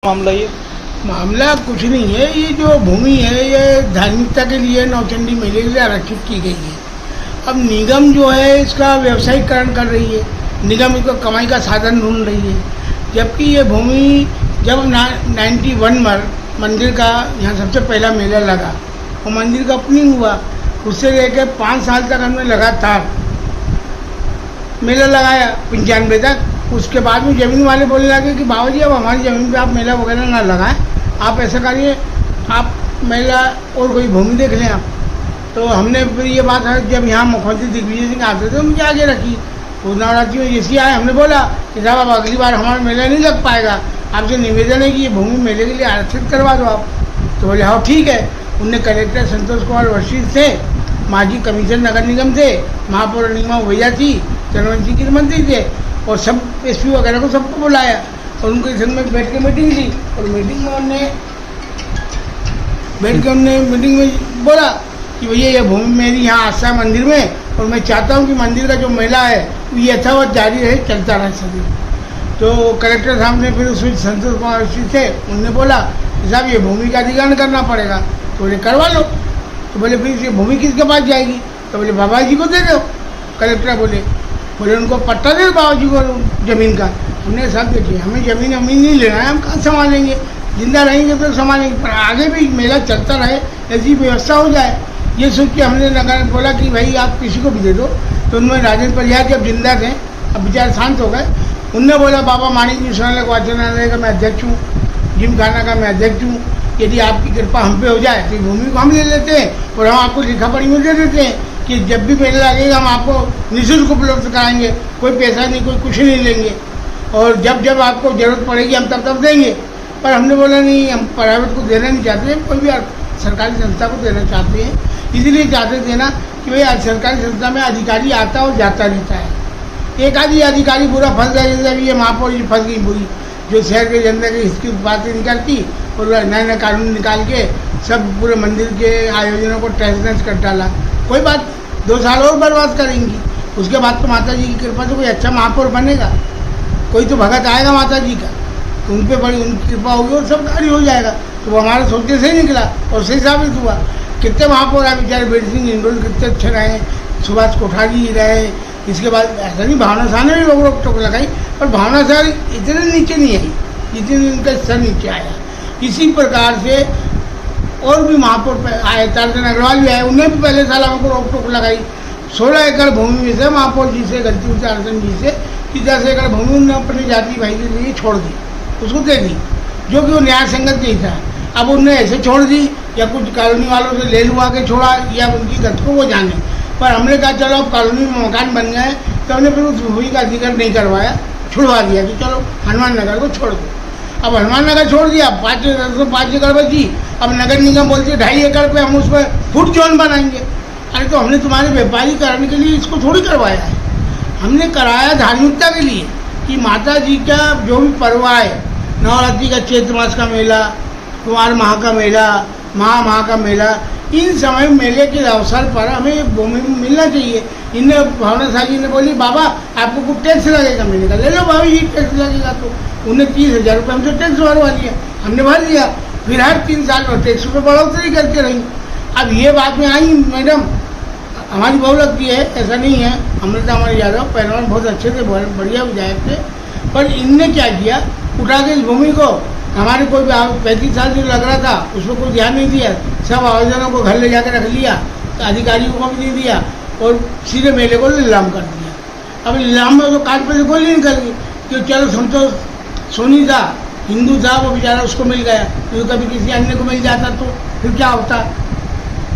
मामला ये मामला कुछ नहीं है। ये जो भूमि है ये धार्मिकता के लिए नौचंडी मेले के लिए आरक्षित की गई है। अब निगम जो है इसका व्यवसायीकरण कर रही है, निगम इसको कमाई का साधन ढूंढ रही है। जबकि ये भूमि जब 91 में मंदिर का यहाँ सबसे पहला मेला लगा, वो मंदिर का ओपनिंग हुआ, उससे लेकर 5 साल तक हमने लगातार मेला लगाया 95 तक। उसके बाद में ज़मीन वाले बोलने लगे कि बाबा जी अब हमारी ज़मीन पे आप मेला वगैरह ना लगाएं, आप ऐसा करिए आप मेला और कोई भूमि देख लें आप। तो हमने फिर ये बात है जब यहाँ मुख्यमंत्री दिग्विजय सिंह आते थे उनके आगे रखी, उस नवरात्रि में जैसे आए हमने बोला कि साहब अब अगली बार हमारा मेला नहीं लग पाएगा, आपसे निवेदन है कि ये भूमि मेले के लिए आरक्षित करवा दो आप। तो बोले हाँ ठीक है। उनने कलेक्टर संतोष कुमार वर्षी थे, माजी कमिश्नर नगर निगम थे, महापौर नीमा भैया थी, चंद्रवंशी गिर मंत्री थे, और सब एसपी वगैरह को सबको बुलाया और उनके संग में बैठ के मीटिंग ली। और मीटिंग में हमने मीटिंग में बोला कि भैया ये भूमि मेरी यहाँ आस्था है मंदिर में, और मैं चाहता हूँ कि मंदिर का जो मेला है ये यथावत जारी रहे, चलता रहे सभी। तो कलेक्टर साहब ने फिर उसमें संतोष कुमार वर्षी थे, उनने बोला कि साहब ये भूमि का अधिग्रहण करना पड़ेगा। तो बोले करवा लो। तो बोले फिर ये भूमि किसके पास जाएगी? तो बोले बाबा जी को दे दो। कलेक्टर बोले उनको पट्टा दे बाबा जी को ज़मीन का। हमने सब देखिए हमें ज़मीन नहीं लेना है, हम कहाँ संभालेंगे, जिंदा रहेंगे तो संभालेंगे, पर आगे भी मेला चलता रहे ऐसी व्यवस्था हो जाए। ये सोच के हमने नगर बोला कि भाई आप किसी को भी दे दो। तो उनमें राजेंद्र परिहार जब जिंदा थे, अब बेचारे शांत हो गए, उनने बोला बाबा माणिक मिश्रालय वाचनालय का मैं अध्यक्ष हूँ, जिम खाना का मैं अध्यक्ष हूँ, यदि आपकी कृपा हम पे हो जाए तो भूमि को हम ले लेते हैं और हम आपको लिखा पढ़ी में दे देते हैं कि जब भी मेला लगेगा हम आपको निःशुल्क उपलब्ध कराएंगे, कोई पैसा नहीं, कोई कुछ नहीं लेंगे, और जब जब आपको ज़रूरत पड़ेगी हम तब देंगे। पर हमने बोला नहीं, हम प्राइवेट को देना नहीं चाहते, कोई भी सरकारी संस्था को देना चाहते हैं। इसलिए चाहते थे ना कि भाई सरकारी संस्था में अधिकारी आता और जाता रहता है, एक आधी अधिकारी बुरा फंस जाए, जैसे ये महापौर जी फंस गई बुरी, जो शहर के जनता की इसकी बातें निकालती और नए नए कानून निकाल के सब पूरे मंदिर के आयोजनों को तहस कर डाला। कोई बात 2 साल और बर्बाद करेंगी, उसके बाद तो माता जी की कृपा से कोई अच्छा महापौर बनेगा, कोई तो भगत आएगा माता जी का, तो उन पर बड़ी उनकी कृपा होगी और सब कार्य हो जाएगा। तो वो हमारे सोचने से ही निकला और सही साबित हुआ। कितने महापौर आए बेचारे, बेटी सिंह इंडोल कितने अच्छे रहे, सुभाष कोठारी रहे, इसके बाद ऐसा नहीं भावना शाह ने भी लोग रोक टोक लगाई, पर भावना शाह इतने नीचे नहीं आई जितने उनका स्तर नीचे आया। इसी प्रकार से और भी महापौर आए, तारचंद अग्रवाल भी आए, उन्हें भी पहले साल हमको रोक टोक लगाई। 16 एकड़ भूमि में से महापौर जी से गलती हुई, तारचंद जी से, कि 10 एकड़ भूमि उन्होंने अपनी जाति भाई के लिए छोड़ दी, उसको दे दी, जो कि वो न्याय संगत नहीं था। अब उनने ऐसे छोड़ दी या कुछ कॉलोनी वालों से ले लुआ के छोड़ा या उनकी गत को वो जाने, पर हमने कहा चलो अब कॉलोनी में मकान बन गए, तो हमने फिर उस भूमि का अधिग्रहण नहीं करवाया, छुड़वा दिया कि चलो हनुमान नगर को छोड़ दो। अब हनुमान नगर छोड़ दिया, 5 एकड़ बची। अब नगर निगम बोलते 2.5 एकड़ पे हम उस पर फुट जोन बनाएंगे। अरे तो हमने तुम्हारे व्यापारीकरण के लिए इसको थोड़ी करवाया है, हमने कराया धार्मिकता के लिए कि माता जी का जो भी पर्व आए, नवरात्रि का चैत्र मास का मेला, कुमार माह का मेला, माह का मेला, इन समय मेले के अवसर पर हमें भूमि मिलना चाहिए। इनने भावना शाह जी ने बोली बाबा आपको कुछ टैक्स लगेगा, मैंने कहा ले लो भाभी जी टैक्स लगेगा। तो उन्हें 30,000 रुपये हमसे टैक्स भरवा दिया, हमने भर दिया। फिर हर 3 साल में टैक्स पर बढ़ोतरी करके रही। अब ये बात में आई मैडम हमारी बहु लगती है, ऐसा नहीं है, अमृता हमारे यादव पहलवान बहुत अच्छे थे, बढ़िया विधायक थे, पर इनने क्या किया, उठा के इस भूमि को हमारे कोई 35 साल जो लग रहा था उस पर कोई ध्यान नहीं दिया, सब आयोजनों को घर ले जाकर रख लिया, तो अधिकारियों को भी नहीं दिया और सीधे मेले को नीलाम कर दिया। अब नीलाम में तो काट पे से गोली निकल गई कि चलो संतोष सोनी था, हिंदू था, वो बेचारा उसको मिल गया, तो कभी किसी अन्य को मिल जाता तो फिर क्या होता।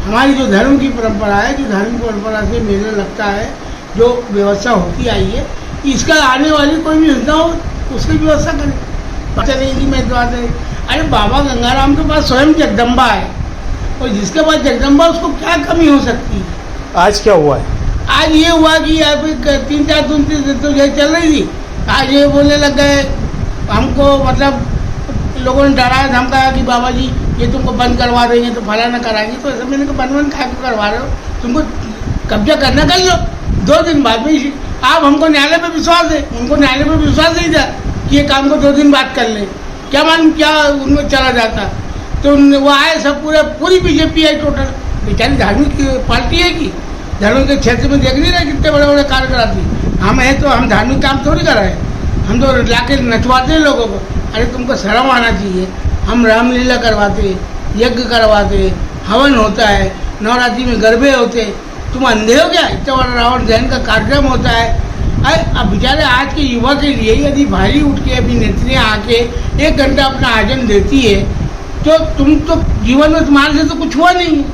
हमारी जो धर्म की परंपरा है, जो धार्मिक परंपरा से मेला लगता है, जो व्यवस्था होती आई है, इसका आने वाली कोई भी संस्था हो उसकी व्यवस्था करें। पता नहीं कि मैं दुआ करें, अरे बाबा गंगाराम के पास स्वयं जगदम्बा है, और जिसके पास जगदम्बा उसको क्या कमी हो सकती है। आज क्या हुआ है? आज ये हुआ कि यहाँ पे 3-4 दिन तो ये चल रही थी, आज ये बोलने लग गए हमको, मतलब लोगों ने डराया धमकाया कि बाबा जी ये तुमको बंद करवा देंगे तो फलाना कराएंगे। तो ऐसा मैंने कहा बंद खा के करवा रहे हो, तुमको कब्जा करना कर लो। 2 दिन बाद में आप हमको न्यायालय पे विश्वास है, उनको न्यायालय पे विश्वास नहीं था कि ये काम को 2 दिन बाद कर ले। क्या मालूम क्या उनमें चला जाता। तो वो आए सब पूरी बीजेपी आई टोटल। बेचारी धार्मिक पार्टी है कि धर्म के क्षेत्र में देख नहीं रहे कितने बड़े बड़े कार्य कराती। हम हैं तो हम धार्मिक काम थोड़ी कर रहे हैं, हम तो लाके नचवाते हैं लोगों को। अरे तुमको शर्म आना चाहिए। हम रामलीला करवाते, यज्ञ करवाते, हवन होता है, नवरात्रि में गरबे होते। तुम अंधे हो क्या? इतना बड़ा रावण दहन का कार्यक्रम होता है। अरे अब बेचारे आज के युवा के लिए यदि भारी उठ के अभिनेत्रियाँ आके 1 घंटा अपना आयोजन देती है तो तुम तो जीवन में तुम्हारे से तो कुछ हुआ नहीं।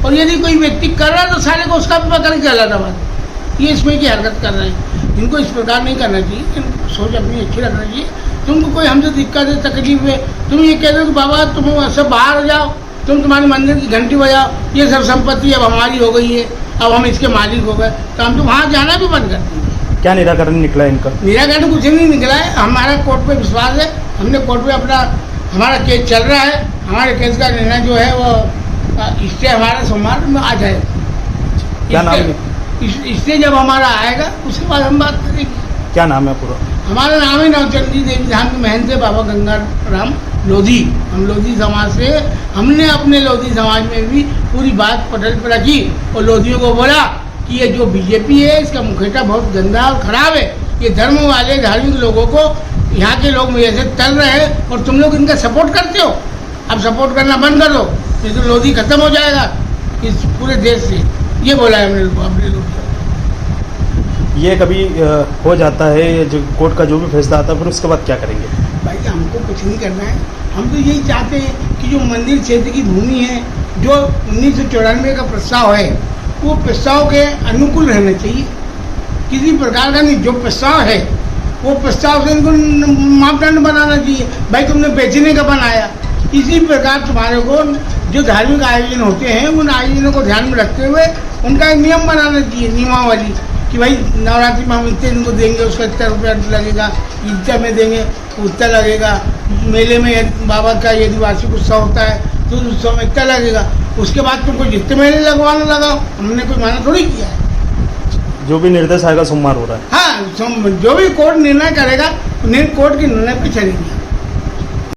और यदि कोई व्यक्ति कर रहा है तो सारे को उसका भी पकड़ के अलग बात। ये इसमें की हरकत कर रहे हैं, इनको इस प्रकार नहीं करना चाहिए। सोच अपनी अच्छी रखना चाहिए। तुमको कोई हमसे दिक्कत है, तकलीफ है, तुम ये कह दो कि बाबा तुम सब बाहर हो जाओ, तुम तुम्हारे मंदिर की घंटी बजाओ, ये सब संपत्ति अब हमारी हो गई है, अब हम इसके मालिक हो गए, तो हम तो वहाँ जाना भी बंद कर देंगे। क्या निराकरण निकला इनका? निराकरण कुछ नहीं निकला है। हमारा कोर्ट पे विश्वास है। हमने कोर्ट पे हमारा केस चल रहा है। हमारे केस का निर्णय जो है वो स्टे हमारा सोमवार में आ जाएगा। क्या नाम है? स्टे जब हमारा आएगा उसके बाद हम बात करेंगे। क्या नाम है पूरा? हमारा नाम है नवचंडी देवी धाम के महंत है बाबा गंगा राम लोधी। हम लोधी समाज से, हमने अपने लोधी समाज में भी पूरी बात पटल पर रखी और लोधियों को बोला कि ये जो बीजेपी है इसका मुखौटा बहुत गंदा और खराब है। ये धर्म वाले धार्मिक लोगों को यहाँ के लोग ऐसे तल रहे हैं और तुम लोग इनका सपोर्ट करते हो। अब सपोर्ट करना बंद कर दो, नहीं तो लोधी खत्म हो जाएगा इस पूरे देश से। ये बोला है हमने अपने लोग। ये कभी हो जाता है जो कोर्ट का जो भी फैसला आता है फिर उसके बाद क्या करेंगे? भाई हमको कुछ नहीं करना है। हम तो यही चाहते हैं कि जो मंदिर क्षेत्र की भूमि है, जो 1994 का प्रस्ताव है, वो प्रस्ताव के अनुकूल रहना चाहिए। किसी प्रकार का नहीं, जो प्रस्ताव है वो प्रस्ताव से इनको मापदंड बनाना चाहिए। भाई तुमने बेचने का बनाया, इसी प्रकार तुम्हारे को जो धार्मिक आयोजन होते हैं उन आयोजनों को ध्यान में रखते हुए उनका एक नियम बनाना चाहिए, नियमावली, कि भाई नवरात्रि में हम इतने इनको देंगे, उसका इतना रुपया लगेगा, ईदगाह में देंगे उतना लगेगा, मेले में बाबा का यदि वार्षिक उत्सव होता है तो उस उत्सव में इतना लगेगा। उसके बाद तुमको जितने मेले लगवाना लगाओ, हमने कोई माना थोड़ी किया है। जो भी निर्देश आएगा सोमवार हो रहा है। हाँ, जो भी कोर्ट निर्णय करेगा कोर्ट के निर्णय पर चलेंगे।